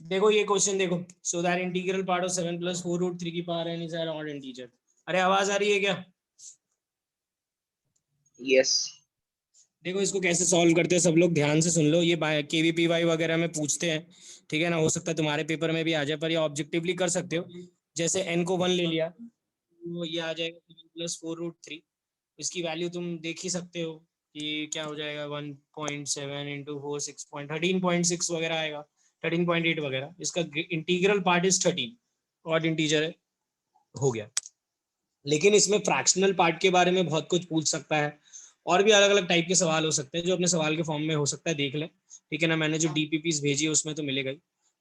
देखो ये क्वेश्चन देखो, so that integral part of 7 + 4√3 की power n is an odd integer. अरे आवाज आ रही है क्या? यस। देखो इसको कैसे सॉल्व करते हैं, सब लोग ध्यान से सुन लो। ये केवीपीवाई वगैरह में पूछते हैं, ठीक है ना, हो सकता है तुम्हारे पेपर में भी आ जाए, पर ये ऑब्जेक्टिवली कर सकते हो। जैसे n को 1 ले लिया तो ये आ जाएगा 7 + 4√3। इसकी वैल्यू तुम देख ही सकते हो कि क्या हो जाएगा, 1.7 इंटू 4 13.6 वगैरह आएगा, 13.8 वगैरह। इसका integral part is 13, odd integer है, हो गया। लेकिन इसमें फ्रैक्शनल पार्ट के बारे में बहुत कुछ पूछ सकता है, और भी अलग अलग टाइप के सवाल हो सकते हैं, जो अपने सवाल के फॉर्म में हो सकता है, देख लें, ठीक है ना। मैंने जो डीपीपीस भेजी है उसमें तो मिलेगा ही।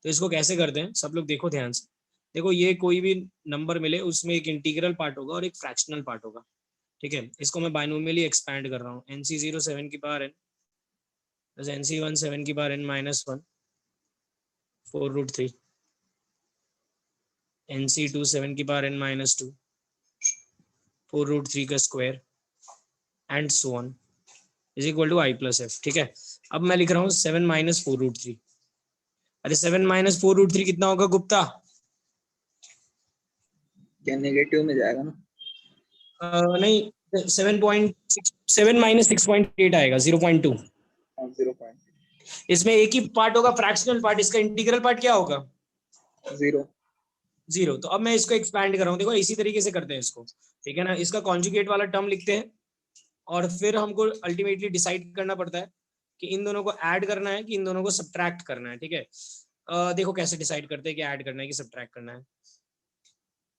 तो इसको कैसे करते हैं, सब लोग देखो ध्यान से। देखो ये कोई भी नंबर मिले, उसमें एक इंटीग्रल पार्ट होगा और एक फ्रैक्शनल पार्ट होगा, ठीक है। इसको मैं बाइनोमियली एक्सपैंड कर रहा हूँ। NC0 7 की पावर n प्लस NC1 7 की पावर n -1 4√3, NC2 7 की पावर n -2 4√3 का square and so on is equal to I + F, ठीक है। अब मैं लिख रहा हूँ 7 - 4√3। अरे 7 - 4√3 कितना होगा गुप्ता? क्या नेगेटिव में जाएगा ना? नहीं, 7.6 7 - 6.8 आएगा, 0.2। 0.0। इसमें एक ही पार्ट होगा फ्रैक्शनल पार्ट, इसका इंटीग्रल पार्ट क्या होगा? 0। तो अब मैं इसको एक्सपैंड कर रहा हूँ, देखो इसी तरीके से करते हैं इसको, ठीक है ना। इसका कॉन्जुगेट वाला टर्म लिखते हैं और फिर हमको अल्टीमेटली डिसाइड करना पड़ता है कि इन दोनों को ऐड करना है कि इन दोनों को सब्ट्रैक्ट करना है, ठीक है। देखो कैसे डिसाइड करते हैं कि ऐड करना है कि सब्ट्रैक्ट करना है।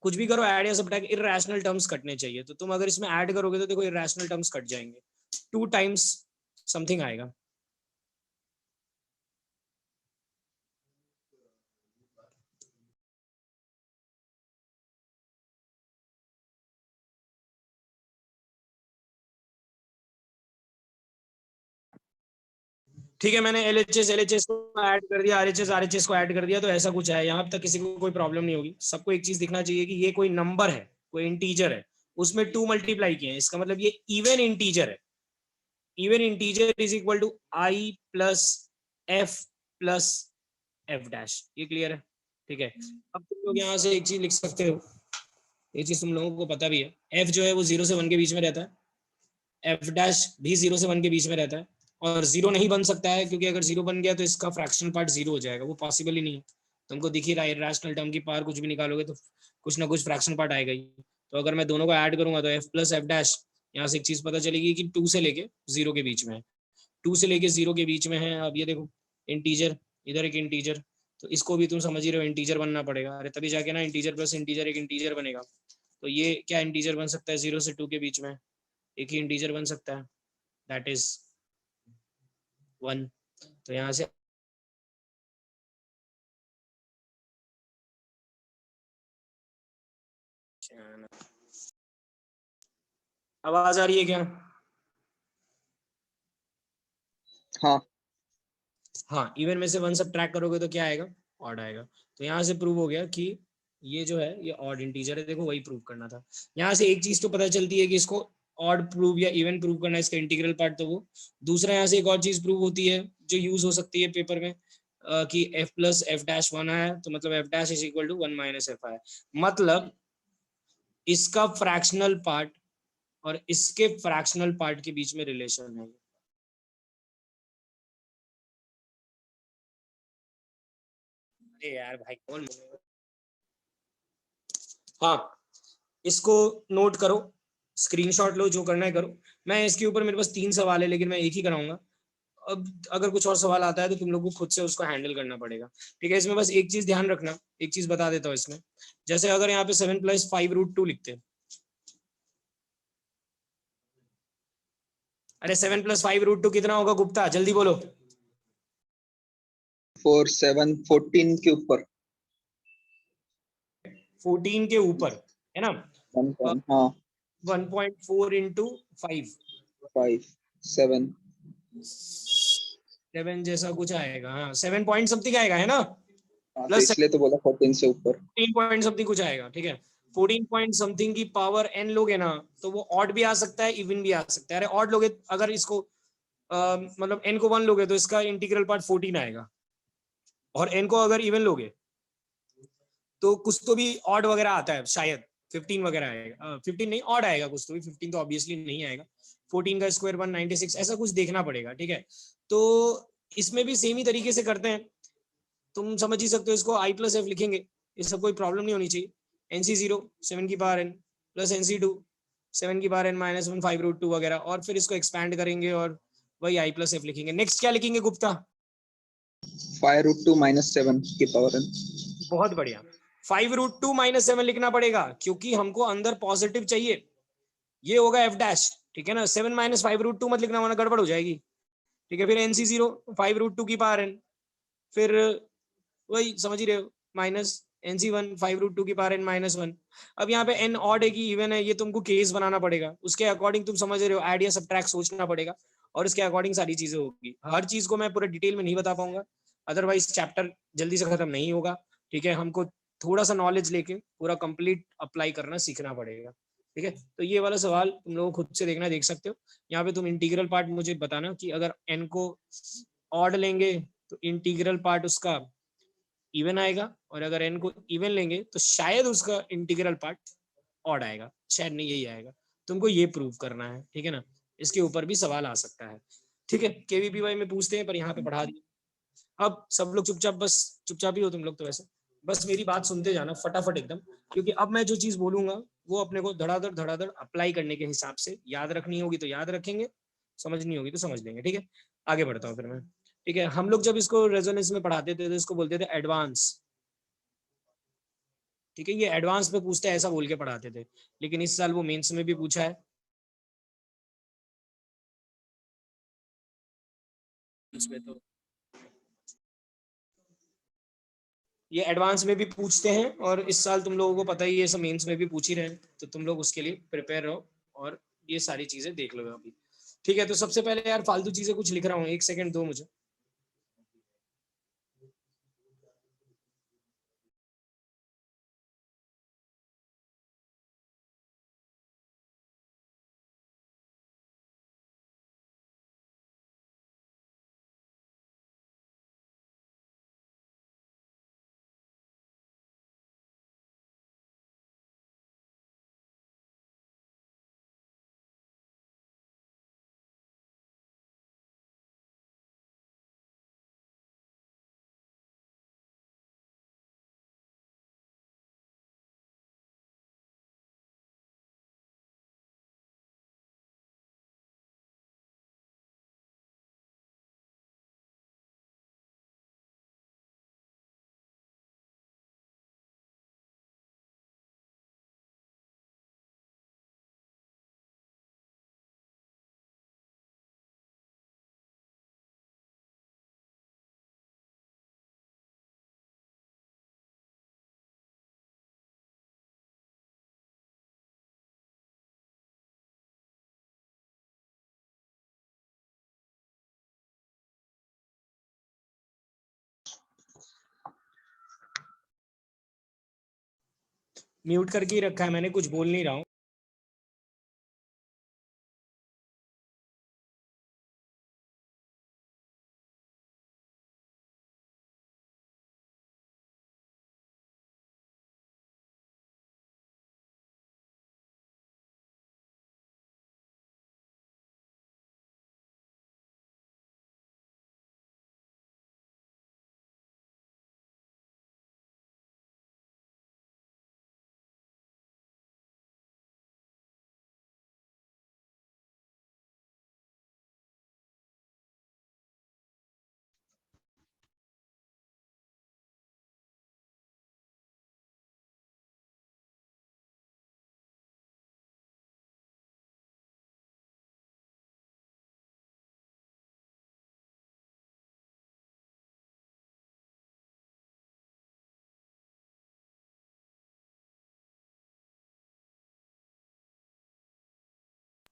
कुछ भी करो, ऐड या सब्ट्रैक्ट, इरैशनल टर्म्स कटने चाहिए। तो तुम अगर इसमें ऐड करोगे तो देखो इरैशनल टर्म्स कट जाएंगे, 2 टाइम्स समथिंग आएगा। ठीक है, मैंने LHS को ऐड कर दिया, RHS को ऐड कर दिया, तो ऐसा कुछ है। यहाँ तक किसी को कोई प्रॉब्लम नहीं होगी। सबको एक चीज दिखना चाहिए कि ये कोई नंबर है, कोई इंटीजर है, उसमें 2 मल्टीप्लाई किए हैं, इसका मतलब ये इवन इंटीजर है। Even integer is equal to I + F + F'। ये क्लियर है, ठीक है। अब तुम लोग यहाँ से एक चीज लिख सकते हो, ये चीज तुम लोगों को पता भी है, F जो है वो 0 से 1 के बीच में रहता है, F' भी 0 से 1 के बीच में रहता है, और 0 नहीं बन सकता है, क्योंकि अगर 0 बन गया तो इसका फ्रैक्शनल पार्ट 0 हो जाएगा, वो पॉसिबल ही नहीं है। तुमको दिख ही रहा है, इरैशनल टर्म की पावर कुछ भी निकालोगे तो कुछ ना कुछ फ्रैक्शनल पार्ट आएगा ही। तो अगर मैं दोनों को ऐड करूंगा तो F + F', यहाँ से एक चीज पता चलेगी कि 2 से लेके 0 के बीच में है, 2 से लेके 0 के बीच में है। अब ये देखो इंटीजर, इधर एक इंटीजर, तो इसको भी तुम समझ ही रहे हो, इंटीजर बनना पड़ेगा। अरे तभी जाके ना इंटीजर प्लस इंटीजर एक इंटीजर बनेगा। तो ये क्या इंटीजर बन सकता है 0 से 2 के बीच में? एक ही इंटीजर बन सकता है, दैट इज 1। तो यहाँ से आवाज आ रही है क्या? हाँ हाँ, इवन में से 1 सब्ट्रैक्ट करोगे तो क्या आएगा? ऑड आएगा। तो यहाँ से प्रूव हो गया कि ये जो है ये ऑड इंटीजर है। देखो वही प्रूव करना था। यहाँ से एक चीज तो पता चलती है कि इसको ऑड प्रूव या इवन प्रूव करना है, इसका इंटीग्रल पार्ट। तो वो दूसरा यहाँ से एक और चीज प्रूव होती है जो यूज हो सकती है पेपर में, कि F + F' 1 है, तो मतलब F' is equal to 1 - F है। मतलब इसका फ्रैक्शनल पार्ट और इसके फ्रैक्शनल पार्ट के बीच में रिलेशन है। अरे यार भाई कौन बोलेगा? हाँ, इसको नोट करो, स्क्रीनशॉट लो, जो करना है करो। मैं इसके ऊपर, मेरे पास 3 सवाल है लेकिन मैं एक ही कराऊंगा। अब अगर कुछ और सवाल आता है तो तुम लोग को खुद से उसको हैंडल करना पड़ेगा, ठीक है। इसमें बस एक चीज ध्यान रखना, एक चीज बता देता हूँ इसमें। जैसे अगर यहाँ पे 7 + 5√2 लिखते हैं, अरे 7 + 5√2 कितना होगा गुप्ता, जल्दी बोलो। 4 7 14 के ऊपर, 14 के ऊपर है ना। 1 हाँ 1.4 इंटू 5 5 7 7 जैसा कुछ आएगा, हाँ 7 पॉइंट समथिंग आएगा, है ना। हाँ, तो प्लस इसलिए तो बोला 14 से ऊपर। 14 पॉइंट समथिंग कुछ आएगा, ठीक है। 14 पॉइंट समथिंग की पावर n लोगे ना, तो वो ऑड भी आ सकता है, इवन भी आ सकता है। अरे ऑड लोगे, अगर इसको मतलब n को 1 लोगे तो इसका इंटीग्रल पार्ट 14 आएगा। और n को अगर इवन लोगे तो कुछ तो भी ऑड वगैरह आता है, शायद 15 वगैरह आएगा, 15 नहीं ऑड आएगा कुछ तो भी, 15 तो ऑब्वियसली नहीं आएगा, 14 का स्क्वायर 196 ऐसा कुछ देखना पड़ेगा, ठीक है। तो इसमें भी सेम ही तरीके से करते हैं, तुम समझ ही सकते हो, इसको i प्लस एफ लिखेंगे, इससे कोई प्रॉब्लम नहीं होनी चाहिए। NC0 7 की पावर n प्लस NC2 7 की पावर n माइनस 1 5√2 वगैरह, और फिर इसको एक्सपैंड करेंगे और वही i प्लस एफ लिखेंगे। नेक्स्ट क्या लिखेंगे गुप्ता? 5√2 माइनस 7 की पावर n। बहुत बढ़िया, 5√2 माइनस 7 लिखना पड़ेगा क्योंकि हमको अंदर पॉजिटिव चाहिए, ये होगा f डैश, ठीक है ना। 7 माइनस 5√2 मत लिखना वरना गड़बड़ हो जाएगी, ठीक है। फिर NC0 5√2 की पावर n, फिर वही समझ ही रहे हो, माइनस NC1 5√2 की पावर n माइनस 1। अब यहाँ पे n ऑड है कि इवन है ये तुमको केस बनाना पड़ेगा, उसके अकॉर्डिंग तुम समझ रहे हो, ऐड या सब्ट्रैक्ट सोचना पड़ेगा, और इसके अकॉर्डिंग सारी चीजें होगी। हर चीज को मैं पूरा डिटेल में नहीं बता पाऊंगा, अदरवाइज चैप्टर जल्दी से खत्म नहीं होगा, ठीक है। हमको थोड़ा सा नॉलेज लेके पूरा कंप्लीट अप्लाई करना सीखना पड़ेगा, ठीक है। तो ये वाला सवाल तुम लोग खुद से देखना, देख सकते हो। यहाँ पे तुम इंटीग्रल पार्ट मुझे बताना कि अगर n को ऑड लेंगे तो इंटीग्रल पार्ट उसका इवन आएगा, और अगर n को इवन लेंगे तो शायद उसका इंटीग्रल पार्ट ऑड आएगा, शायद नहीं यही आएगा। तुमको ये प्रूव करना है, ठीक है ना। इसके ऊपर भी सवाल आ सकता है, ठीक है। KVPY में पूछते हैं पर यहाँ पे पढ़ा दिए। अब सब लोग चुपचाप, बस चुपचाप ही हो तुम लोग तो, वैसे बस मेरी बात सुनते जाना फटाफट एकदम, क्योंकि अब मैं जो चीज बोलूंगा वो अपने को धड़ाधड़ अप्लाई करने के हिसाब से याद रखनी होगी तो याद रखेंगे, समझनी होगी तो समझ लेंगे, ठीक है। आगे बढ़ता हूँ फिर मैं, ठीक है। हम लोग जब इसको रेजोनेंस में पढ़ाते थे तो इसको बोलते थे एडवांस, ठीक है। ये एडवांस में पूछते हैं ऐसा बोल के पढ़ाते थे, लेकिन इस साल वो मेंस में भी पूछा है, उसमें तो ये एडवांस में भी पूछते हैं, और इस साल तुम लोगों को पता ही है सब मेंस में भी पूछ ही रहे हैं, तो तुम लोग उसके लिए प्रिपेयर रहो और ये सारी चीजें देख लो अभी, ठीक है। तो सबसे पहले यार फालतू चीजें कुछ लिख रहा हूँ, एक सेकंड दो मुझे। म्यूट करके ही रखा है मैंने, कुछ बोल नहीं रहा हूँ।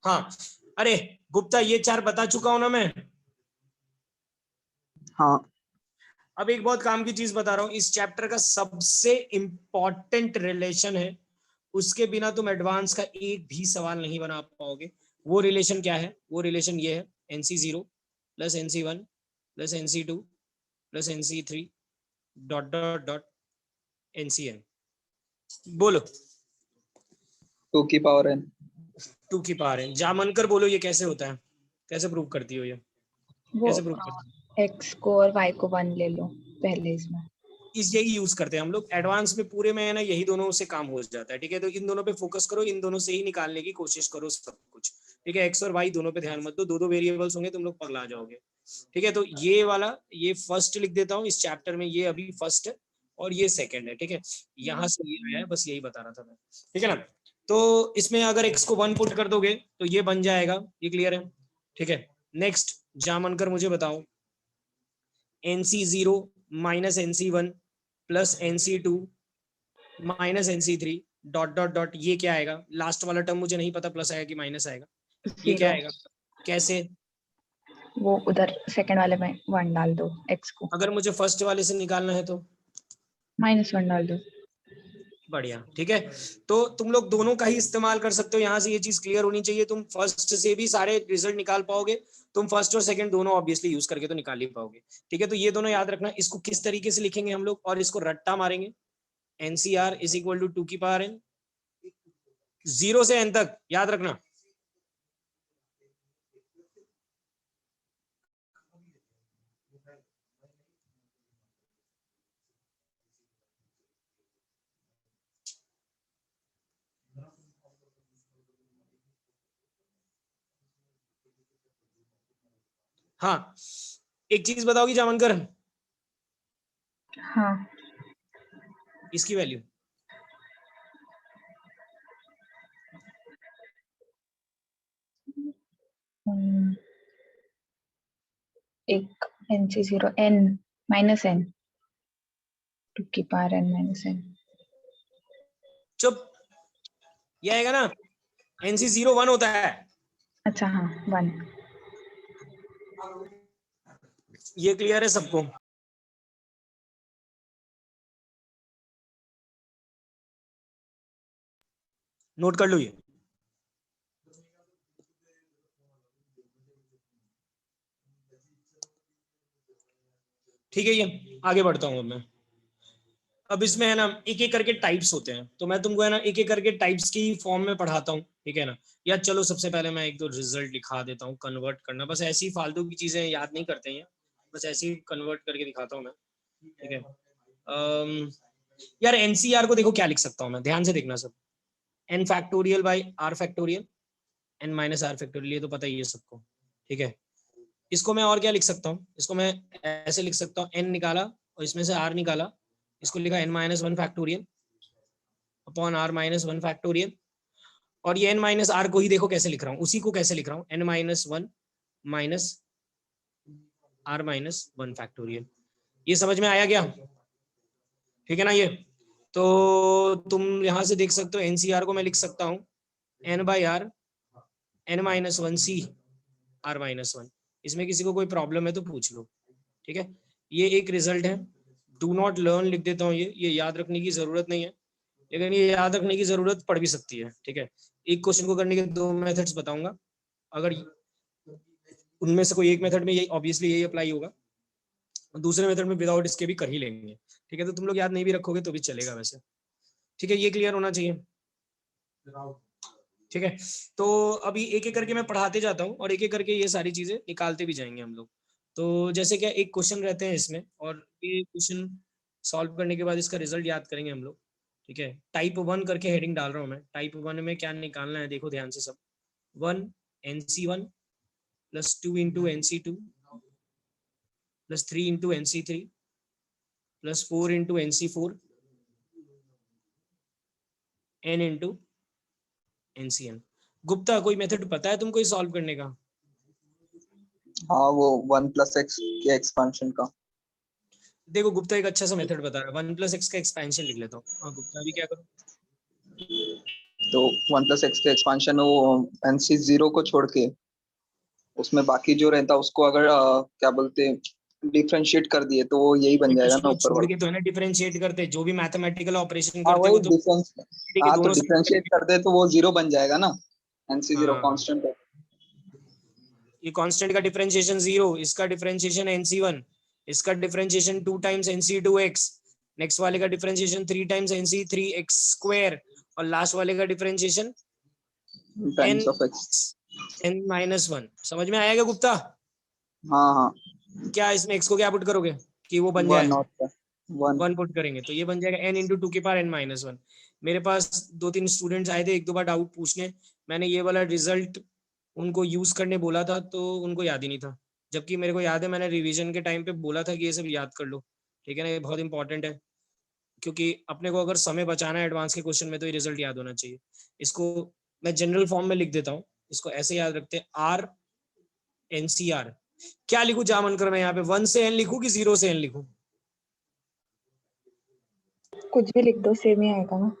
हाँ, अरे गुप्ता ये 4 बता चुका हूं ना मैं। हाँ अब एक बहुत काम की चीज बता रहा हूँ, इस चैप्टर का सबसे इंपॉर्टेंट रिलेशन है, उसके बिना तुम एडवांस का एक भी सवाल नहीं बना पाओगे। वो रिलेशन क्या है? वो रिलेशन ये है, NC0 plus NC1 plus NC2 plus NC3 dot dot dot NCN। बोलो 2 की पावर n। 2 की पावर n। जामनकर बोलो ये कैसे होता है, कैसे प्रूव करती हो ये, वो कैसे प्रूव करती हो? x को और y को 1 ले लो पहले इसमें। यही यूज करते हैं हम लोग एडवांस में, पूरे में है ना, यही दोनों से काम हो जाता है। ठीक है, तो इन दोनों पे फोकस करो, इन दोनों से ही निकालने की कोशिश करो सब कुछ। ठीक है, एक्स और वाई दोनों पे ध्यान मत दो, दो दो वेरिएबल्स होंगे तुम लोग पगला जाओगे। ठीक है, तो ये वाला ये फर्स्ट लिख देता हूँ इस चैप्टर में, ये अभी फर्स्ट है और ये सेकंड है। ठीक है, यहाँ से ये आया है, बस यही बता रहा था मैं। ठीक है ना, तो इसमें अगर एक्स को 1 पुट कर दोगे तो ये बन जाएगा, ये क्लियर है। ठीक है, नेक्स्ट जामनकर मुझे बताओ, NC0 minus NC1 plus NC2 minus NC3 dot dot dot, ये क्या आएगा? लास्ट वाला टर्म मुझे नहीं पता प्लस आएगा कि माइनस आएगा, ये क्या आएगा? कैसे? वो उधर सेकंड वाले में 1 डाल दो x को, अगर मुझे फर्स्ट वाले से निकालना है तो -1 डाल दो। बढ़िया। ठीक है, तो तुम लोग दोनों का ही इस्तेमाल कर सकते हो, यहाँ से ये चीज क्लियर होनी चाहिए। तुम फर्स्ट से भी सारे रिजल्ट निकाल पाओगे, तुम फर्स्ट और सेकंड दोनों ऑब्वियसली यूज करके तो निकाल ही पाओगे। ठीक है, तो ये दोनों याद रखना। इसको किस तरीके से लिखेंगे हम लोग, और इसको रट्टा मारेंगे, NCR इज इक्वल टू 2 की पावर n, 0 से n तक, याद रखना। हाँ, एक चीज बताओगी जामनकर, हाँ, इसकी वैल्यू एक NC0 n माइनस n 2 की पावर n माइनस n। चुप, ये आएगा ना, NC0 1 होता है। अच्छा हाँ 1। ये क्लियर है सबको? नोट कर लो ये। ठीक है, ये आगे बढ़ता हूं मैं। अब इसमें है ना एक एक करके टाइप्स होते हैं, तो मैं तुमको है ना एक एक करके टाइप्स की फॉर्म में पढ़ाता हूँ। ठीक है ना, या चलो सबसे पहले मैं एक दो रिजल्ट दिखा देता हूँ। कन्वर्ट करना, बस ऐसी फालतू की चीजें याद नहीं करते हैं, बस ऐसे ही कन्वर्ट करके दिखाता हूँ मैं। ठीक है, यार NCR को देखो क्या लिख सकता हूँ मैं, ध्यान से देखना सब। n factorial by r factorial, n minus r factorial, ये तो पता ही है सबको। ठीक है, इसको मैं और क्या लिख सकता हूँ, इसको मैं ऐसे लिख सकता हूँ, n निकाला और इसमें से r निकाला, इसको लिखा n minus 1 factorial upon r minus 1 factorial. और ये n माइनस r को ही देखो कैसे लिख रहा हूँ, उसी को कैसे लिख रहा हूँ, n minus 1 minus r minus 1 factorial. ये समझ में आया क्या? ठीक है ना, ये तो तुम यहां से देख सकते हो, NCR को मैं लिख सकता हूँ n by r n minus 1 c r minus 1। इसमें किसी को कोई प्रॉब्लम है तो पूछ लो। ठीक है, ये एक रिजल्ट है, डू नॉट लर्न लिख देता हूँ, ये याद रखने की जरूरत नहीं है, लेकिन ये याद रखने की जरूरत पड़ भी सकती है। ठीक है, एक क्वेश्चन को करने के दो मेथड्स बताऊंगा, अगर उनमें से कोई एक मेथड में यही ऑब्वियसली यही अप्लाई होगा, दूसरे मेथड में विदाउट इसके भी कर ही लेंगे। ठीक है, तो तुम लोग याद नहीं भी रखोगे तो भी चलेगा वैसे। ठीक है, ये क्लियर होना चाहिए। ठीक है, तो अभी एक एक करके मैं पढ़ाते जाता हूँ और एक एक करके ये सारी चीजें निकालते भी जाएंगे हम लोग। तो जैसे क्या एक क्वेश्चन रहते हैं इसमें, और ये क्वेश्चन सॉल्व करने के बाद इसका रिजल्ट याद करेंगे हम लोग। ठीक है, टाइप 1 करके हेडिंग डाल रहा हूँ मैं। टाइप 1 में क्या निकालना है देखो ध्यान से सब। 1 NC1 plus 2 into NC2 plus 3 into NC3 plus 4 into NC4 n into NCN। Gupta कोई मेथड पता है तुमको सॉल्व करने का? हाँ, वो 1 प्लस एक्स के एक्सपेंशन का। देखो गुप्ता एक अच्छा सा मेथड बता रहा है, 1 प्लस एक्स का एक्सपेंशन लिख लेता हूँ। हाँ गुप्ता, अभी क्या करूँ? तो 1 प्लस एक्स के एक्सपेंशन वो NC0 को छोड़ के उसमें बाकी जो रहता उसको अगर क्या बोलते डिफरेंशिएट कर दिए तो वो यही बन जाएगा ना उसको ऊपर छोड़ वाला। के तो है ना डिफरेंशिएट करते, जो भी मैथमेटिकल ऑपरेशन हाँ करते वही वो तो डिफरेंस। ठीक है हाँ तो दोनों डिफरेंशिएट से। कर दे तो वो 0 बन जाएगा ना, NC0 हाँ, कांस्टेंट है। ये कांस्टेंट का डिफरेंशिएशन 0, इसका डिफरेंशिएशन NC1, इसका डिफरेंशिएशन 2 टाइम्स nc2x, नेक्स्ट वाले का डिफरेंशिएशन 3 टाइम्स nc3x स्क्वायर, और लास्ट वाले का differentiation times of x. n-1। समझ में आया क्या गुप्ता? हाँ हाँ, क्या इसमें x को क्या पुट करोगे कि वो बन जाए? 1 और 1। 1 पुट करेंगे तो ये बन जाएगा n इंटू 2 की पावर n-1। मेरे पास 2-3 स्टूडेंट्स आए थे एक दो बार डाउट पूछने, मैंने ये वाला रिजल्ट उनको यूज करने बोला था तो उनको याद ही नहीं था, जबकि मेरे को याद है मैंने रिवीजन के टाइम पे बोला था कि ये सब याद कर लो, ठीक है ना, ये बहुत इंपॉर्टेंट है, क्योंकि अपने को अगर समय बचाना है एडवांस के क्वेश्चन में तो ये रिजल्ट याद होना चाहिए। इसको मैं जनरल फॉर्म में लिख देता हूँ, इसको ऐसे याद रखते हैं, आर एनसीआर। क्या लिखूं जामनकर मैं यहाँ पे, 1 से n लिखूं कि 0 से n लिखूं? कुछ भी लिख दो, सेम ही आएगा ना।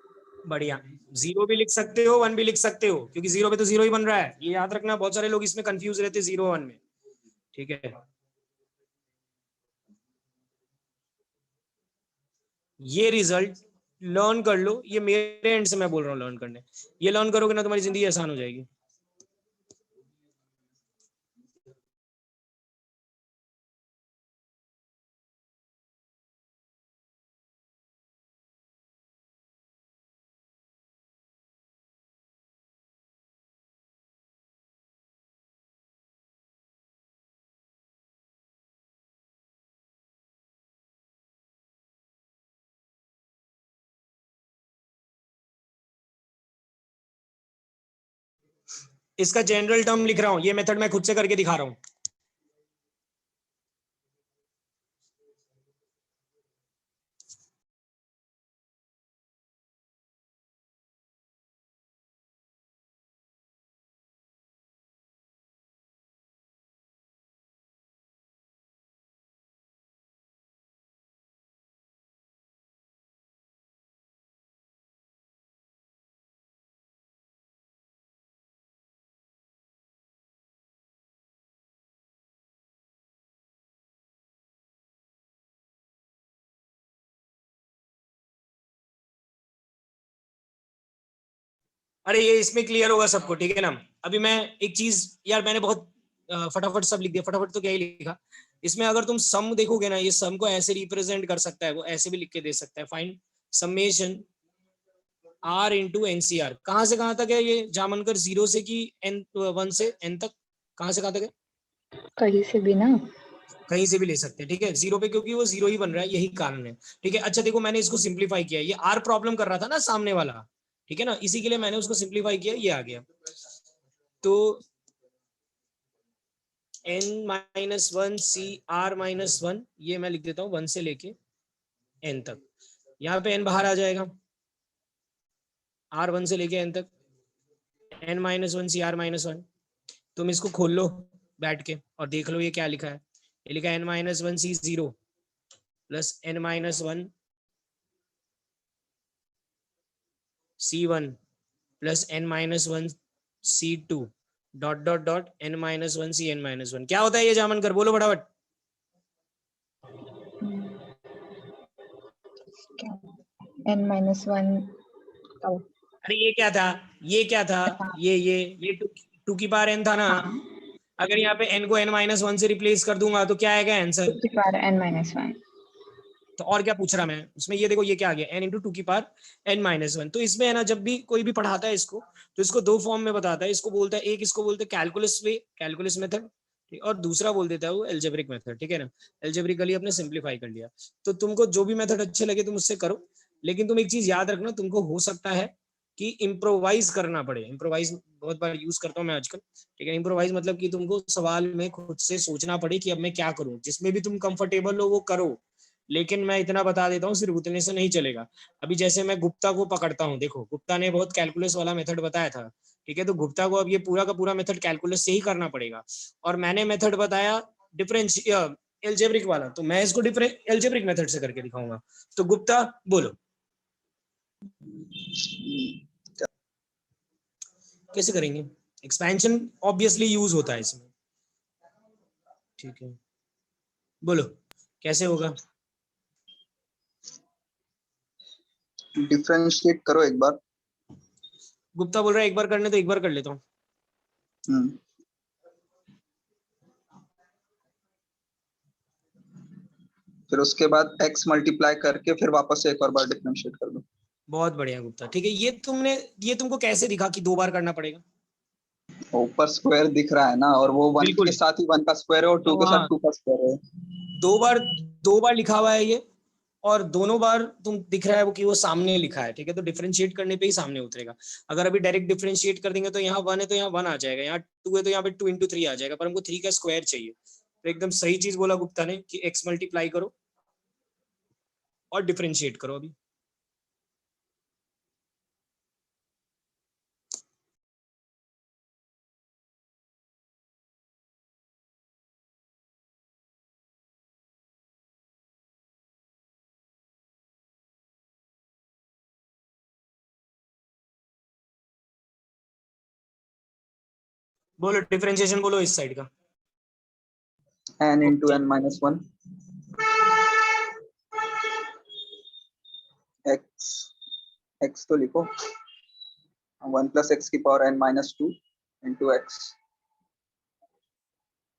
बढ़िया, 0 भी लिख सकते हो 1 भी लिख सकते हो, क्योंकि 0 पे तो 0 ही बन रहा है, ये याद रखना। बहुत सारे लोग इसमें कंफ्यूज रहते 0 1 में, ठीक है। ये रिजल्ट लर्न कर लो, ये मेरे एंड से मैं बोल रहा हूँ लर्न करने, ये लर्न करोगे ना तुम्हारी जिंदगी आसान हो जाएगी। इसका जनरल टर्म लिख रहा हूं, ये मेथड मैं खुद से करके दिखा रहा हूं। अरे ये इसमें क्लियर होगा सबको, ठीक है ना। अभी मैं एक चीज, यार मैंने बहुत फटाफट सब लिख दिया, फटाफट तो क्या ही लिखा। इसमें अगर तुम सम देखोगे ना, ये सम को ऐसे रिप्रेजेंट कर सकता है, वो ऐसे भी लिख के दे सकता है, find summation r into NCR. कहां से कहां तक है ये जामनकर, 0 से कि n 1 से n तक, कहां से कहां तक है? कहीं से भी ना, कहीं से भी ले सकते हैं, ठीक है, 0 पे, क्योंकि वो 0 ही बन रहा है, यही कारण है, ठीक है। अच्छा देखो, मैंने इसको सिंप्लीफाई किया, ये आर प्रॉब्लम कर रहा था ना सामने वाला, ठीक है ना, इसी के लिए मैंने उसको सिंप्लीफाई किया, ये आ गया। तो n-1 सी r-1, ये मैं लिख देता हूँ 1 से लेके n तक, यहाँ पे n बाहर आ जाएगा, r 1 से लेके n तक, n-1 सी r-1। तुम इसको खोल लो बैठ के और देख लो ये क्या लिखा है। ये लिखा है n-1 सी 0 plus n-1 c1 plus n-1 c2 dot dot dot n-1 सी n-1। क्या होता है ये जामनकर, बोलो फटाफट। n-1। अरे ये क्या था, ये क्या था, ये टू की पावर n था ना, हाँ, अगर यहाँ पे n को n-1 से रिप्लेस कर दूंगा तो क्या आएगा आंसर? 2 की पावर n-1। तो और क्या पूछ रहा मैं उसमें, ये देखो ये क्या आ गया, n इंटू 2 की पावर n-1। तो इसमें है ना, जब भी कोई भी पढ़ाता है इसको, तो इसको दो फॉर्म में बताता है, इसको बोलता है, एक इसको बोलते हैं कैलकुलस वे, कैलकुलस मेथड, और दूसरा बोल देता है वो एल्जेब्रिक मेथड, ठीक है ना। एल्जेब्रिकली अपने सिंप्लीफाई कर लिया। तो तुमको जो भी मेथड अच्छे लगे तुम उससे करो, लेकिन तुम एक चीज याद रखना, तुमको हो सकता है कि इम्प्रोवाइज करना पड़े। इम्प्रोवाइज बहुत बार यूज करता हूँ मैं आजकल, ठीक है। इम्प्रोवाइज मतलब कि तुमको सवाल में खुद से सोचना पड़े कि अब मैं क्या करूं, जिसमें भी तुम कंफर्टेबल हो वो करो, लेकिन मैं इतना बता देता हूँ सिर्फ उतने से नहीं चलेगा। अभी जैसे मैं गुप्ता को पकड़ता हूँ, देखो गुप्ता ने बहुत कैलकुलस वाला मेथड बताया था, ठीक है, तो गुप्ता को अब ये पूरा का पूरा मेथड कैलकुलस से ही करना पड़ेगा, और मैंने मेथड बताया डिफरेंस एल्जेब्रिक वाला, तो मैं इसको एल्जेब्रिक मेथड से करके दिखाऊंगा। तो गुप्ता बोलो कैसे करेंगे। एक्सपेंशन ऑब्वियसली यूज होता है इसमें, ठीक है, बोलो कैसे होगा। डिफरेंशिएट करो एक बार। गुप्ता बोल रहा है एक बार करने, तो एक बार कर लेता हूँ। फिर उसके बाद x मल्टीप्लाई करके फिर वापस से एक और बार डिफरेंशिएट कर दो। बहुत बढ़िया गुप्ता। ठीक है, ये तुमको कैसे दिखा कि 2 बार करना पड़ेगा? ऊपर स्क्वायर दिख रहा है ना, और वो 1 के बिल्कुल। साथ ही 1 का स्क्वायर है और 2 तो के साथ हाँ, 2 का स्क्वायर है। 2 बार लिखा हुआ है ये, और दोनों बार तुम दिख रहा है वो कि वो सामने लिखा है। ठीक है, तो डिफरेंशिएट करने पे ही सामने उतरेगा। अगर अभी डायरेक्ट डिफरेंशिएट कर देंगे तो यहाँ 1 है तो यहाँ 1 आ जाएगा, यहाँ 2 है तो यहाँ पे 2 into 3 आ जाएगा, पर हमको 3 का स्क्वायर चाहिए। तो एकदम सही चीज बोला गुप्ता ने कि x मल्टीप्लाई करो और डिफरेंशिएट करो अभी। बोलो डिफरेंशिएशन, बोलो इस साइड का। n into n minus 1 x तो लिखो 1 plus x की power n minus 2 into x।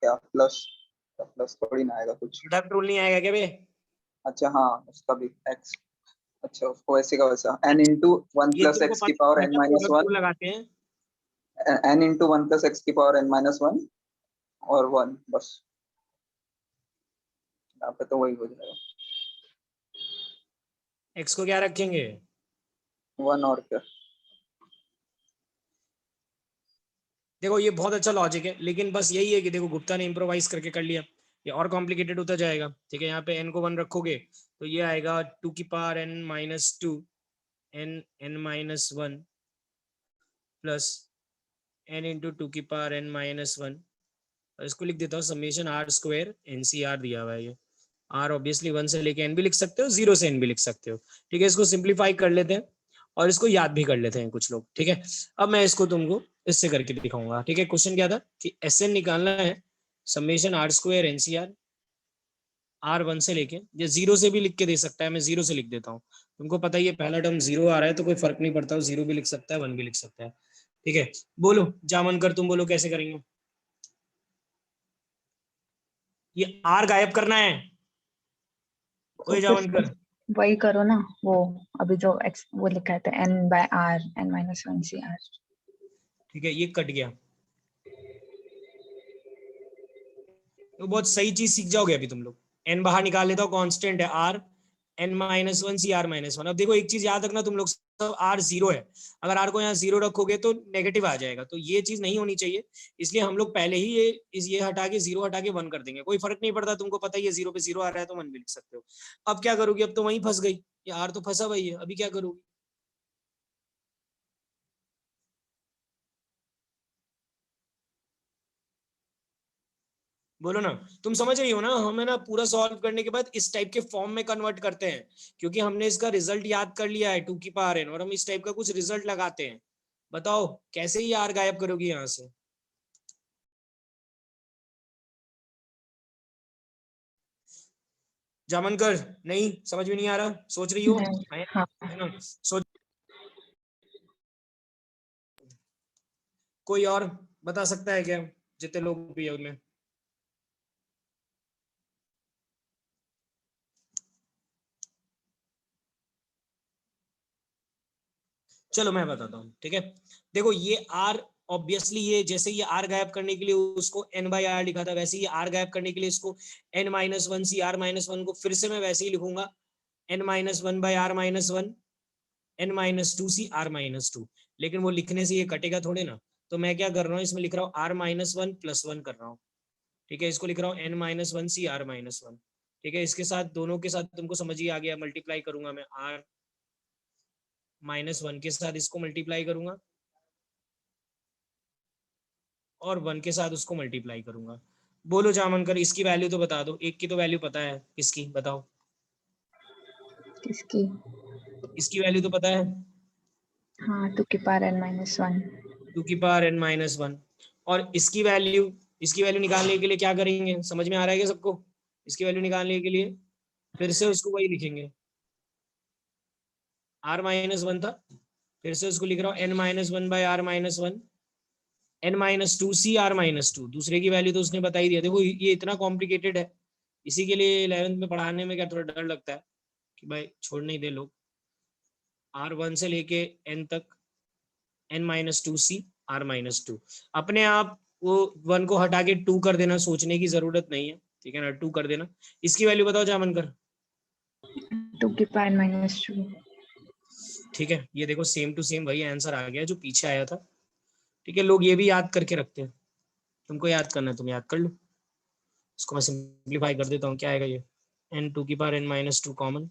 क्या प्लस थोड़ी ना आएगा कुछ। डिडक्ट रूल नहीं आएगा क्या बे? अच्छा हाँ, उसका भी x। अच्छा, उसको वैसे का वैसा n into 1 ये plus तुमको x की पता पावर है n ना, minus प्रोडक्ट 1 रूल लगाते हैं। n into 1 plus x की पावर n minus 1 और 1, बस यहाँ पे तो वही हो जाएगा। x को क्या रखेंगे? 1 और क्या। देखो ये बहुत अच्छा लॉजिक है, लेकिन बस यही है कि देखो गुप्ता ने इम्प्रोवाइज करके कर लिया, ये और कॉम्प्लिकेटेड होता जाएगा। ठीक है, यहाँ पे n को 1 रखोगे तो ये आएगा 2 की power n minus 2 n minus 1 plus n into 2 की पावर n minus 1। और इसको लिख देता हूँ समेशन r स्क्वायर NCR दिया हुआ है ये। r ऑब्वियसली 1 से लेके n भी लिख सकते हो, 0 से n भी लिख सकते हो। ठीक है, इसको सिंप्लीफाई कर लेते हैं और इसको याद भी कर लेते हैं कुछ लोग। ठीक है, अब मैं इसको तुमको इससे करके दिखाऊंगा। ठीक है, क्वेश्चन क्या था कि Sn निकालना है summation r square NCR r 1 से लेके, ये 0 से भी लिख के दे सकता है, मैं 0 से लिख देता हूँ। तुमको पता ही है पहला टर्म 0 आ रहा है तो कोई फर्क नहीं पड़ता, 0 भी लिख सकता है 1 भी लिख सकता है। ठीक है, बोलो जामन कर, तुम बोलो कैसे करेंगे? ये r गायब करना है। तो ओए फिर जामन कर, वही करो ना, वो अभी जो x वो लिखा है n by r n minus 1 CR। ठीक है, ये कट गया। तो बहुत सही चीज सीख जाओगे अभी तुम लोग। n बाहर निकाल लेता हूँ, कांस्टेंट है r n minus 1 CR minus 1। अब देखो एक चीज याद रखना तुम लोग सब, r 0 है, अगर r को यहाँ 0 रखोगे तो नेगेटिव आ जाएगा, तो ये चीज नहीं होनी चाहिए। इसलिए हम लोग पहले ही ये हटा के 0 हटा के 1 कर देंगे, कोई फर्क नहीं पड़ता, तुमको पता ही है 0 पे 0 आ रहा है तो 1 भी लिख सकते हो। अब क्या करोगी? अब तो वहीं फंस गई, ये r तो फंसा भाई है, अभी क्या करोगी? बोलो ना। तुम समझ रही हो ना, हमें ना पूरा सॉल्व करने के बाद इस टाइप के फॉर्म में कन्वर्ट करते हैं, क्योंकि हमने इसका रिजल्ट याद कर लिया है 2 की पावर n, और हम इस टाइप का कुछ रिजल्ट लगाते हैं। बताओ कैसे ही यार गायब करोगी यहाँ से? जामन कर, नहीं समझ में नहीं आ रहा, सोच रही हो? नहीं, हाँ है ना, सोच। कोई और बता सकता है क्या, जितने लोग भी है उनमें? चलो मैं बताता हूँ। ठीक है, देखो ये r, ऑब्वियसली ये जैसे ये r गायब करने के लिए उसको n बाई आर लिखा था, वैसे ही r गायब करने के लिए इसको n माइनस 1 CR माइनस 1 को फिर से मैं वैसे ही लिखूंगा n minus 1 by r minus 1 n minus 2 CR minus 2। लेकिन वो लिखने से ये कटेगा थोड़े ना, तो मैं क्या कर रहा हूँ, इसमें लिख रहा हूँ r माइनस 1 प्लस 1 कर रहा हूँ। ठीक है, इसको लिख रहा हूँ n माइनस 1 CR माइनस 1। ठीक है, इसके साथ दोनों के साथ तुमको समझ ही आ गया, मल्टीप्लाई करूंगा मैं r माइनस 1 के साथ इसको मल्टीप्लाई करूंगा और 1 के साथ उसको मल्टीप्लाई करूंगा। बोलो जामन कर, इसकी वैल्यू तो बता दो, एक की तो वैल्यू पता है, किसकी बताओ? किसकी? इसकी वैल्यू तो पता है, हाँ 2 की पावर n minus 1। 2 की पावर n माइनस 1। और इसकी वैल्यू निकालने के लिए क्या करेंगे, समझ में आ रहा है क्या सबको? इसकी वैल्यू निकालने के लिए फिर से उसको वही लिखेंगे, r माइनस 1 था, फिर से उसको लिख रहा हूँ n minus 1 by r minus 1 n minus 2 CR minus 2। दूसरे की वैल्यू तो उसने बता ही दिया। देखो ये इतना कॉम्प्लिकेटेड है, इसी के लिए 11th में पढ़ाने में क्या थोड़ा डर लगता है कि भाई छोड़ नहीं दे लोग। R1 से लेके n तक, n-2c r-2, अपने आप वो 1 को हटा के 2 कर देना, सोचने की जरूरत नहीं है, ठीक है ना, 2 कर देना। इसकी वैल्यू बताओ जामन कर। 2 की पावर -2। ठीक है, ये देखो सेम टू सेम वही आंसर आ गया जो पीछे आया था। ठीक है, लोग ये भी याद करके रखते हैं, तुमको याद करना है तुम याद कर लो। इसको मैं सिंप्लीफाई कर देता हूँ, क्या आएगा ये, n2 की पावर n-2 कॉमन,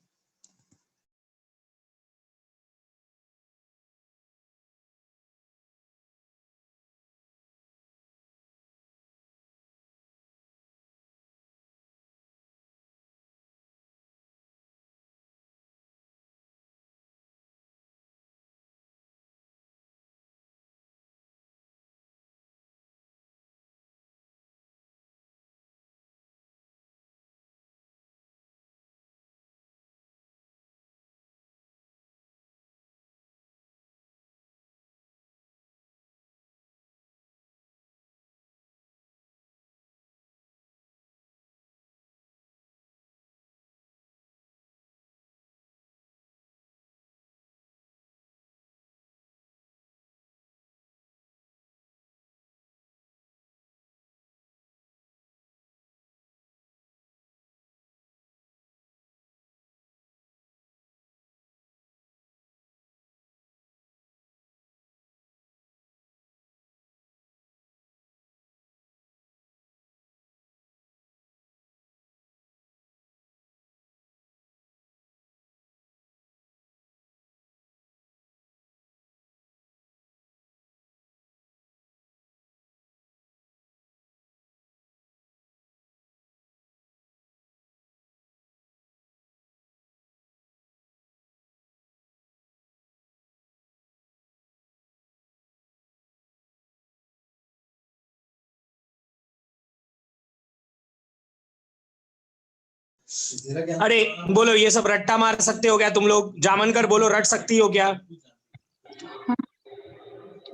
अरे बोलो ये सब रट्टा मार सकते हो क्या तुम लोग, जामन कर बोलो रट सकती हो क्या?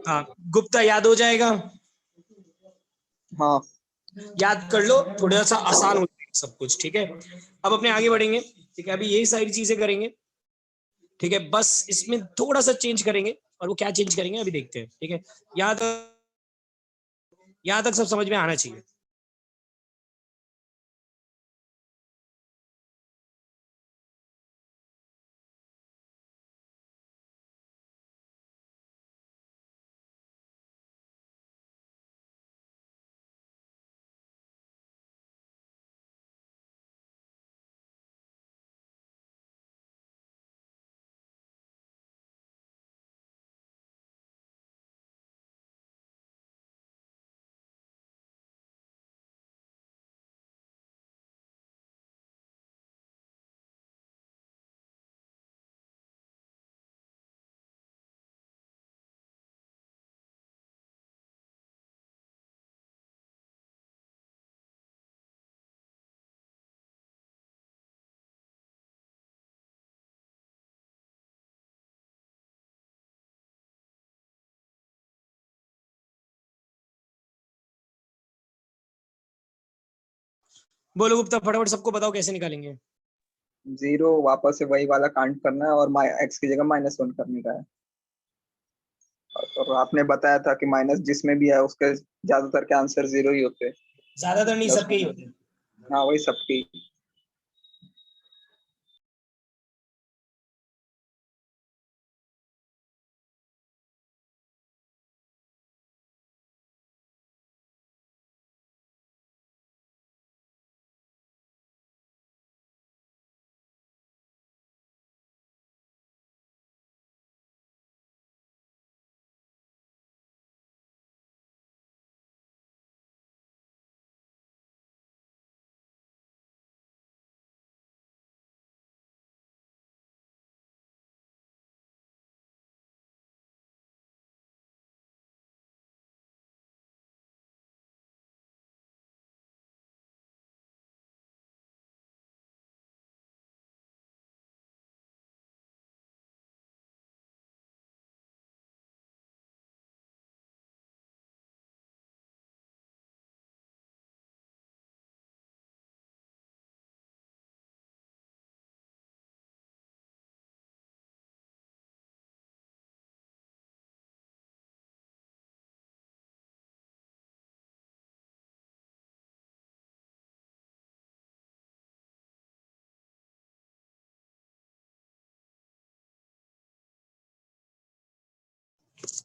हाँ, गुप्ता याद हो जाएगा, हाँ याद कर लो, थोड़ा सा आसान हो जाएगा सब कुछ। ठीक है, अब अपने आगे बढ़ेंगे। ठीक है, अभी यही सारी चीजें करेंगे। ठीक है, बस इसमें थोड़ा सा चेंज करेंगे, और वो क्या चेंज करेंगे अभी देखते हैं। ठीक है, यहाँ तक सब समझ में आना चाहिए। बोलो गुप्ता फटाफट सबको बताओ कैसे निकालेंगे। 0 वापस से वही वाला काउंट करना है और x की जगह -1 करने का है। और आपने बताया था कि माइनस जिसमें भी है उसके ज्यादातर के आंसर 0 ही होते हैं। ज्यादातर नहीं, सबके ही होते हैं। हाँ वही सबकी।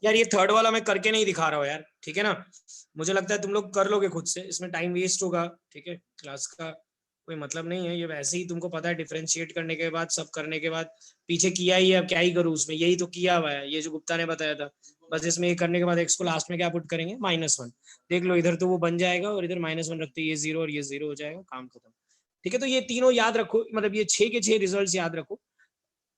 यार ये थर्ड वाला मैं करके नहीं दिखा रहा हूँ यार, ठीक है ना, मुझे लगता है तुम लोग कर लोगे खुद से, इसमें टाइम वेस्ट होगा, ठीक है, क्लास का कोई मतलब नहीं है, ये वैसे ही तुमको पता है डिफरेंशिएट करने के बाद, सब करने के बाद पीछे किया ही है, अब क्या ही करूँ उसमें, यही तो किया हुआ है, ये जो गुप्ता ने बताया था, बस इसमें ये करने के बाद एक्स को लास्ट में क्या पुट करेंगे, -1, देख लो इधर तो वो बन जाएगा और इधर -1 रखते ये 0 और ये 0 हो जाएगा, काम खत्म। ठीक है, तो ये तीनों याद रखो, मतलब ये 6 के 6 रिजल्ट याद रखो,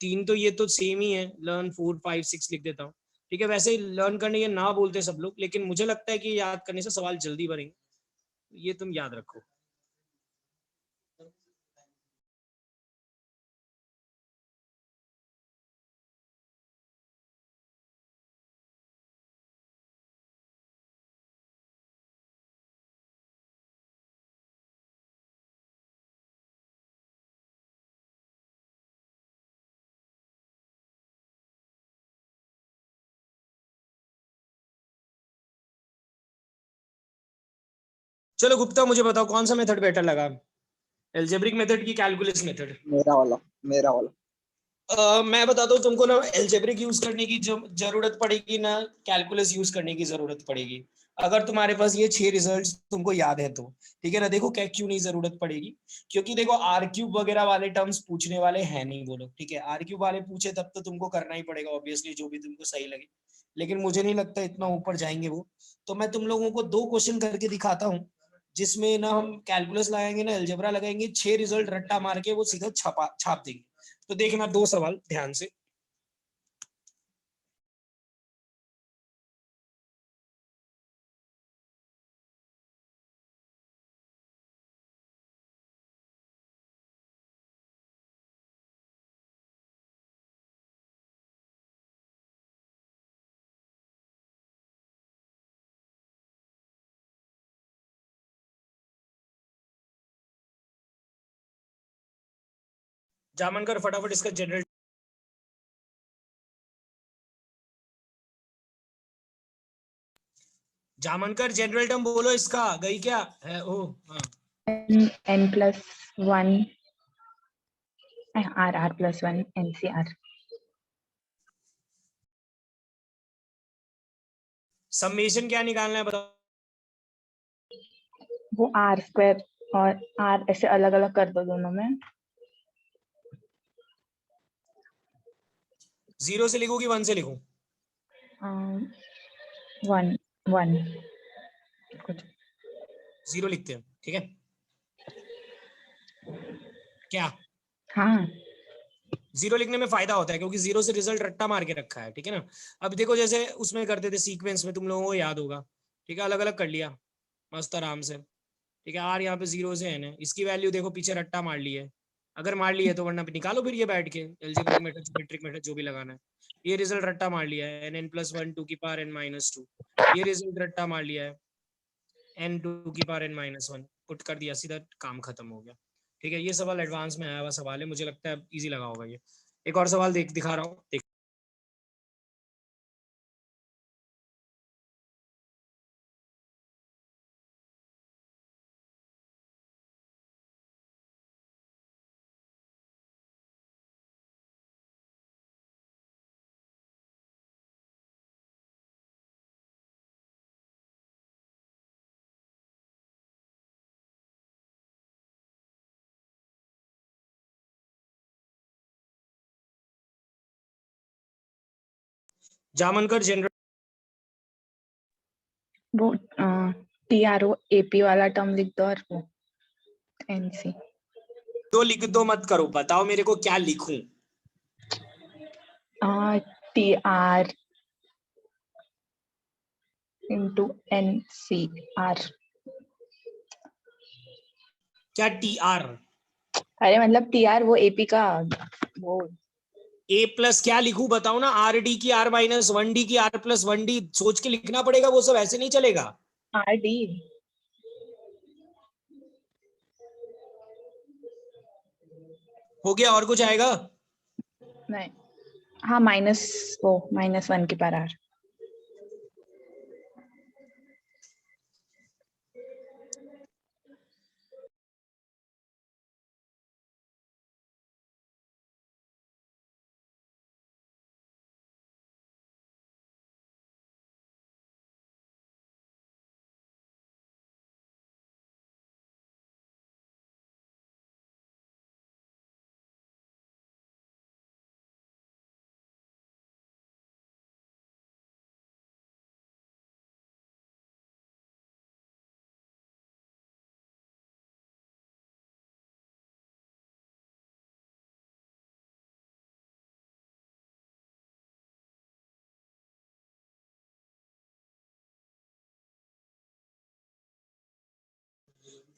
तीन तो ये तो सेम ही है, लर्न 4 5 6 लिख देता हूँ, ठीक है, वैसे ही लर्न करने के ना बोलते सब लोग, लेकिन मुझे लगता है कि याद करने से सवाल जल्दी बनेंगे, ये तुम याद रखो। चलो गुप्ता, मुझे बताओ कौन सा मेथड बेटर लगा, एल्जेब्रिक मेथड की कैलकुलस मेथड? मेरा वाला, मेरा वाला। मैं बताता हूँ तुमको ना, एल्जेब्रिक यूज करने की जो जरूरत पड़ेगी ना, कैलकुलस यूज करने की जरूरत पड़ेगी, अगर तुम्हारे पास ये 6 रिजल्ट्स तुमको याद है तो, ठीक है ना, देखो क्या क्यों नहीं जरूरत पड़ेगी, क्योंकि देखो आर क्यूब वगैरह वाले टर्म्स पूछने वाले हैं नहीं वो लोग, ठीक है, आर क्यूब वाले पूछे तब तो तुमको करना ही पड़ेगा ऑब्वियसली, जो भी तुमको सही लगे, लेकिन मुझे नहीं लगता इतना ऊपर जाएंगे वो, तो मैं तुम लोगों को 2 क्वेश्चन करके दिखाता हूँ, जिसमें ना हम कैलकुलस लगाएंगे ना अलजेब्रा लगाएंगे, 6 रिजल्ट रट्टा मार के वो सीधा छाप देंगे, तो देखना 2 सवाल ध्यान से। जामनकर फटाफट इसका जनरल, जामनकर जनरल टर्म बोलो इसका, गई क्या है ओ, हाँ n+1 r+1 NCR। समेशन क्या निकालना है बताओ? वो r² और r ऐसे अलग अलग कर दो दोनों में। 0 से लिखूं कि 1 से लिखूं? 1 1 0 लिखते हैं, ठीक है, क्या? हाँ 0 लिखने में फायदा होता है, क्योंकि 0 से रिजल्ट रट्टा मार के रखा है, ठीक है ना, अब देखो जैसे उसमें करते थे सीक्वेंस में, तुम लोगों को याद होगा, ठीक है, अलग अलग कर लिया मस्त आराम से, ठीक है, आर यहाँ पे 0 से n है, इसकी वैल्यू देखो पीछे रट्टा मार ली है, अगर मार ली है तो, वरना निकालो फिर ये बैठ के, एल्जेब्रिक मेथड ज्योमेट्रिक मेथड जो भी लगाना है, ये रिजल्ट रट्टा मार लिया है, n+1 2n-2, ये रिजल्ट रट्टा मार लिया है, n2n-1 पुट कर दिया, सीधा काम खत्म हो गया, ठीक है, ये सवाल एडवांस में आया हुआ सवाल है, मुझे लगता है इजी लगा होगा ये। एक और सवाल दिखा रहा हूँ, देख। जामनकर जनरल, वो TRO AP वाला टर्म लिख दो और वो NC। दो लिख दो मत करो, बताओ मेरे को क्या लिखूं? TR into NCR। क्या TR? अरे मतलब TR वो AP का वो A प्लस क्या लिखूं बताओ ना, RD की R-1D की R+1D, सोच के लिखना पड़ेगा, वो सब ऐसे नहीं चलेगा। RD। हो गया, और कुछ आएगा? नहीं, हाँ माइनस वो -1 के पार R।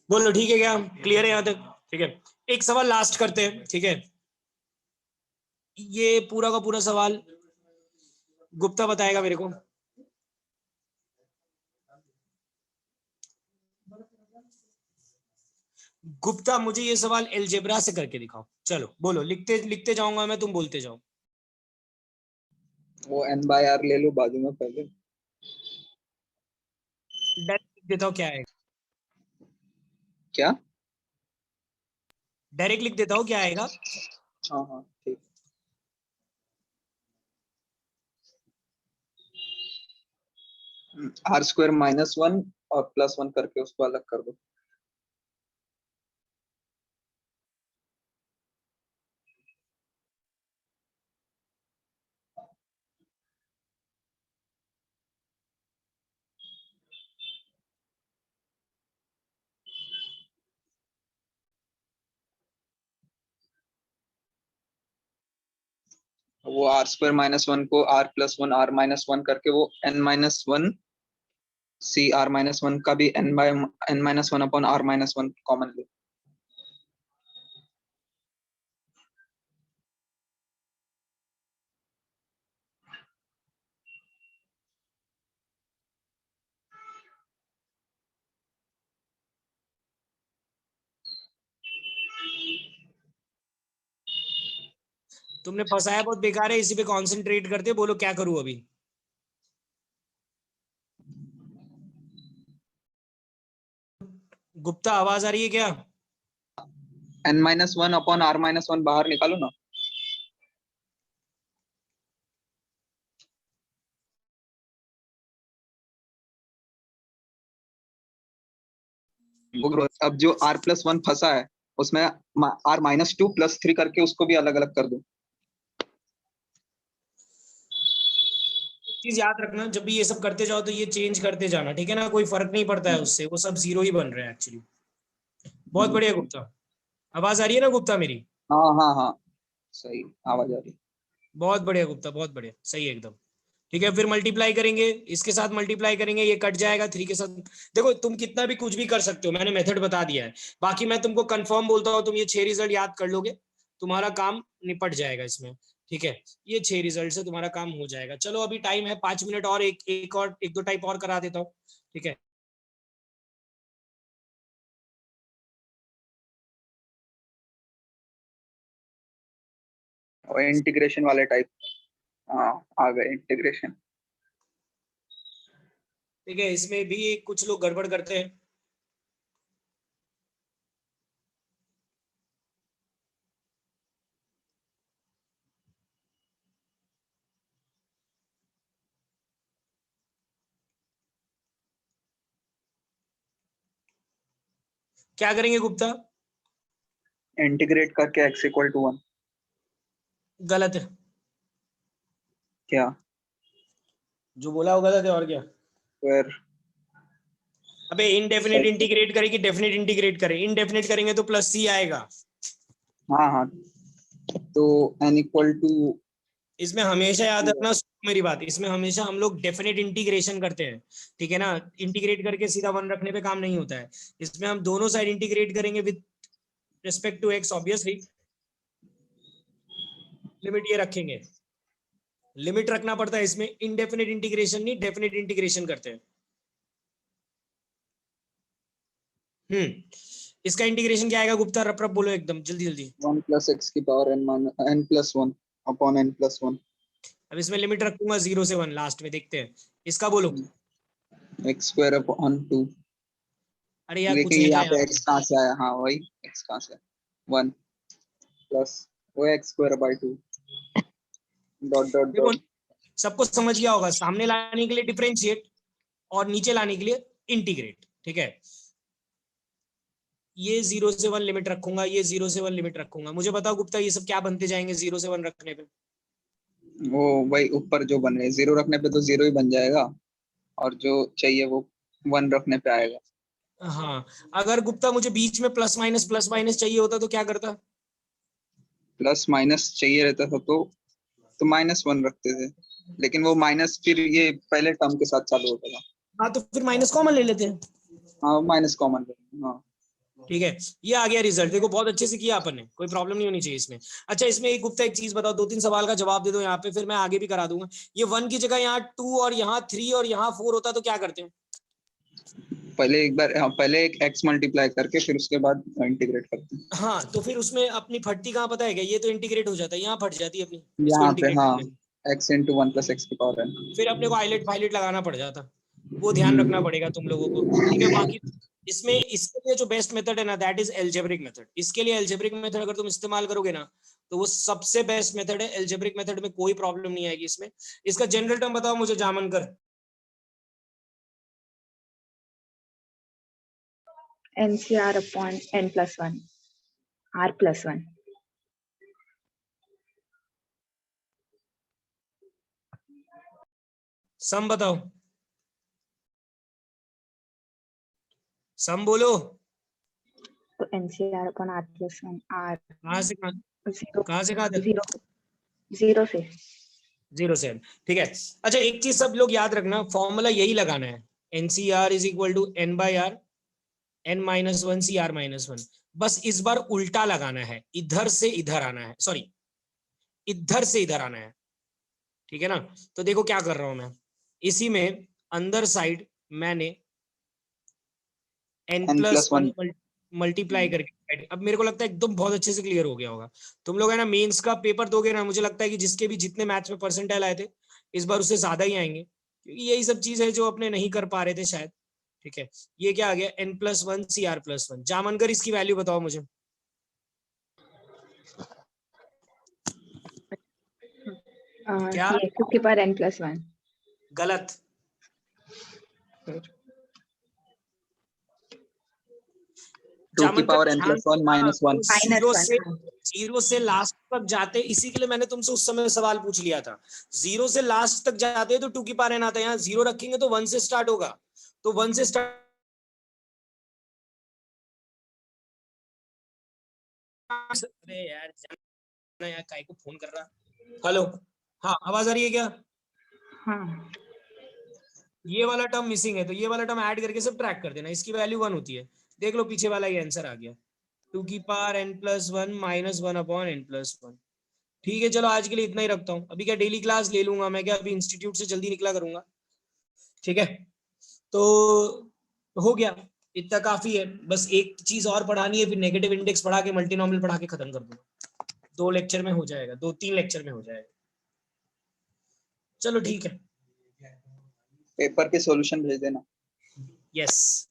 बोलो ठीक है क्या, क्लियर है यहाँ तक? ठीक है, एक सवाल लास्ट करते हैं, ठीक है। ये पूरा का पूरा सवाल गुप्ता बताएगा मेरे को। गुप्ता मुझे ये सवाल एलजेब्रा से करके दिखाओ। चलो बोलो, लिखते लिखते जाऊंगा मैं, तुम बोलते जाओ। वो n बाय r ले लो बाजू में पहले। डायरेक्ट लिख देता हूँ क्या है, क्या? डायरेक्ट लिख देता हूँ क्या आएगा। हाँ हाँ ठीक। r स्क्वायर -1 और +1 करके उसको अलग कर दो। वो r स्क्वायर -1 को r+1 r-1 करके वो n-1 c r-1 का भी n-1 अपॉन r-1 कॉमन ले। तुमने फंसाया बहुत बेकार है, इसी पे कॉन्सेंट्रेट करते। बोलो क्या करूं अभी। गुप्ता आवाज आ रही है क्या? n-1 अपॉन r-1 बाहर निकालो ना। अब जो r+1 फंसा है उसमें r-2 +3 करके उसको भी अलग अलग कर दो। चीज याद रखना, जब भी ये सब करते जाओ तो ये चेंज करते जाना, ठीक है ना। कोई फर्क नहीं पड़ता है उससे, वो सब जीरो ही बन रहे हैं एक्चुअली। बहुत बढ़िया गुप्ता, आवाज आ रही है ना गुप्ता मेरी? हाँ हाँ हाँ सही आवाज आ रही। बहुत बढ़िया गुप्ता, बहुत बढ़िया, सही है एकदम। ठीक है, फिर मल्टीप्लाई करेंगे, इसके साथ मल्टीप्लाई करेंगे, ये कट जाएगा 3 के साथ। देखो तुम कितना भी कुछ भी कर सकते हो, मैंने मेथड बता दिया है। बाकी मैं तुमको कंफर्म बोलता हूँ, तुम ये 6 रिजल्ट याद कर लोगे, तुम्हारा काम निपट जाएगा इसमें। ठीक है, ये 6 रिजल्ट से तुम्हारा काम हो जाएगा। चलो अभी टाइम है 5 मिनट और, एक दो टाइप और करा देता हूँ। ठीक है, और इंटीग्रेशन वाले टाइप। हाँ आ गए इंटीग्रेशन। ठीक है, इसमें भी कुछ लोग गड़बड़ करते हैं। क्या करेंगे गुप्ता? इंटीग्रेट करके x=1। गलत है, क्या? जो बोला वो गलत है, और क्या। फिर अबे इनडेफिनेट इंटीग्रेट करें कि डेफिनेट इंटीग्रेट करें? इनडेफिनेट करेंगे तो प्लस सी आएगा। हाँ हाँ तो n=, इसमें हमेशा याद रखना, मेरी बात, इसमें हमेशा हम लोग डेफिनेट इंटीग्रेशन करते हैं, ठीक है ना। इंटीग्रेट करके सीधा 1 रखने पे काम नहीं होता है। इसमें हम दोनों साइड इंटीग्रेट करेंगे with respect to x, obviously limit ये रखेंगे। लिमिट रखना पड़ता है इसमें, इनडेफिनेट इंटीग्रेशन नहीं, डेफिनेट इंटीग्रेशन करते हैं। इसका इंटीग्रेशन क्या आएगा गुप्ता? रप रप बोलो एकदम जल्दी जल्दी। 1 + x⁻n+1 अपॉन n+1। अब इसमें लिमिट रखूंगा 0 से 1, लास्ट में देखते हैं। इसका बोलो। x² upon 2। अरे यार कुछ लेकिन है क्या यहाँ यहाँ पे पे? x कहाँ से आया? हाँ वही x कहाँ से? 1 प्लस वो x²/2 डॉट डॉट देखो डॉट। सबको समझ गया होगा, सामने लाने के लिए डिफरेंशिएट और नीचे लाने के लिए इंटीग्रेट। ठीक है, ये 0 से 1 लिमिट रखूंगा, ये 0 से 1 लिमिट रखूंगा। मुझे बताओ गुप्ता, ये सब क्या बनते जाएंगे 0 से 1 रखने पे? वो वही ऊपर जो बन रहे 0 रखने पे तो 0 ही बन जाएगा, और जो चाहिए वो 1 रखने पे आएगा। हाँ, अगर गुप्ता मुझे बीच में प्लस माइनस चाहिए होता तो क्या करता? प्लस माइनस चाहिए रहता था तो -1 रखते थे, लेकिन वो माइनस फिर ये पहले टर्म के साथ चालू होता था। हाँ तो फिर माइनस कॉमन ले लेते हैं। हाँ माइनस कॉमन। हाँ ठीक है, ये आ गया रिजल्ट। देखो बहुत अच्छे से किया अपन ने, कोई प्रॉब्लम नहीं होनी चाहिए इसमें। अच्छा इसमें एक गुप्ता एक चीज बताओ, 2-3 सवाल का जवाब दे दो यहाँ पे, फिर मैं आगे भी करा दूंगा। ये 1 की जगह यहाँ 2 और यहाँ 3 और यहाँ 4 होता तो क्या करते हो? पहले एक बार, हाँ, पहले एक x मल्टीप्लाई करके फिर उसके बाद इंटीग्रेट करते हैं। हाँ तो फिर उसमें अपनी फटती कहाँ पता है क्या? ये तो इंटीग्रेट हो जाता है, यहाँ फट जाती है अपनी, इसको यहाँ पे इंटीग्रेट हाँ, करने में। x इंटू 1 प्लस एक्स की पावर n। फिर अपने को हाईलाइट फाइलाइट लगाना पड़ जाता, वो ध्यान रखना पड़ेगा तुम लोगों को। ठीक है, बाकी इसमें इसके लिए जो बेस्ट मेथड है ना, दैट इज एल्जेब्रिक मेथड। इसके लिए एल्जेब्रिक मेथड अगर तुम इस्तेमाल करोगे ना, तो वो सबसे बेस्ट मेथड है। एल्जेब्रिक मेथड में कोई प्रॉब्लम नहीं आएगी इसमें। इसका जनरल टर्म बताओ मुझे Jamankar. NCR upon n plus 1, R plus 1. सम बताओ, सम बोलो। तो NCR upon R plus 1, R कहाँ से कहाँ, 0 कहाँ से कहाँ तक? 0 से। 0 से n, ठीक है। अच्छा एक चीज सब लोग याद रखना, फॉर्मूला यही लगाना है, NCR is equal to n by r, n minus 1 c r minus 1। बस इस बार उल्टा लगाना है, इधर से इधर आना है, सॉरी इधर से इधर आना है। ठीक है ना? तो देखो क्या कर रहा हूं मैं, इसी में अंदर साइड मैंने n n plus plus 1 one multiply करके, अब मेरे को लगता है एकदम बहुत अच्छे से क्लियर हो गया होगा। तुम लोग है ना मेंस का पेपर दोगे ना, मुझे लगता है कि जिसके भी जितने मैथ्स में परसेंटाइल आए थे, इस बार उससे ज्यादा ही आएंगे, क्योंकि यही सब चीज है जो अपने नहीं कर पा रहे थे शायद। ठीक है, ये क्या आ गया, n plus 1 c r plus 1। जामनकर इसकी वैल्यू बताओ मुझे। क्या? ये 2 की पावर n plus 1। गलत। टू की जामनकर पावर n ध्यान प्लस 1 देना, माइनस 1। तो जीरो से लास्ट तक जाते, इसी के लिए मैंने तुमसे उस समय सवाल पूछ लिया था। 0 से लास्ट तक जाते तो 2 की पावर n आता है, यहाँ 0 रखेंगे तो 1 से स्टार्ट होगा, तो 1 से स्टार्ट। अरे यार जाना यार, काय को फोन कर रहा। हेलो, हाँ आवाज आ रही है क्या? हाँ, ये वाला टर्म मिसिंग है, तो ये वाला टर्म ऐड करके सब ट्रैक कर देना, इसकी वैल्यू 1 होती है। देख लो पीछे वाला ये आंसर आ गया, 2 की power n plus 1 minus 1 upon n plus 1। ठीक है चलो आज के लिए इतना ही रखता हूँ, अभी क्या डेली क्लास ले लूंगा मैं, क्या अभी इंस्टीट्यूट से जल्दी निकला करूंगा। ठीक है, तो हो गया, इतना काफी है। बस एक चीज और पढ़ानी है, फिर नेगेटिव इंडेक्स पढ़ा के मल्टीनॉमियल पढ़ा के खत्म कर दूंगा। 2 लेक्चर में हो जाएगा, 2-3 लेक्चर में हो जाएगा। चलो ठीक है, पेपर के सॉल्यूशन भेज देना। यस।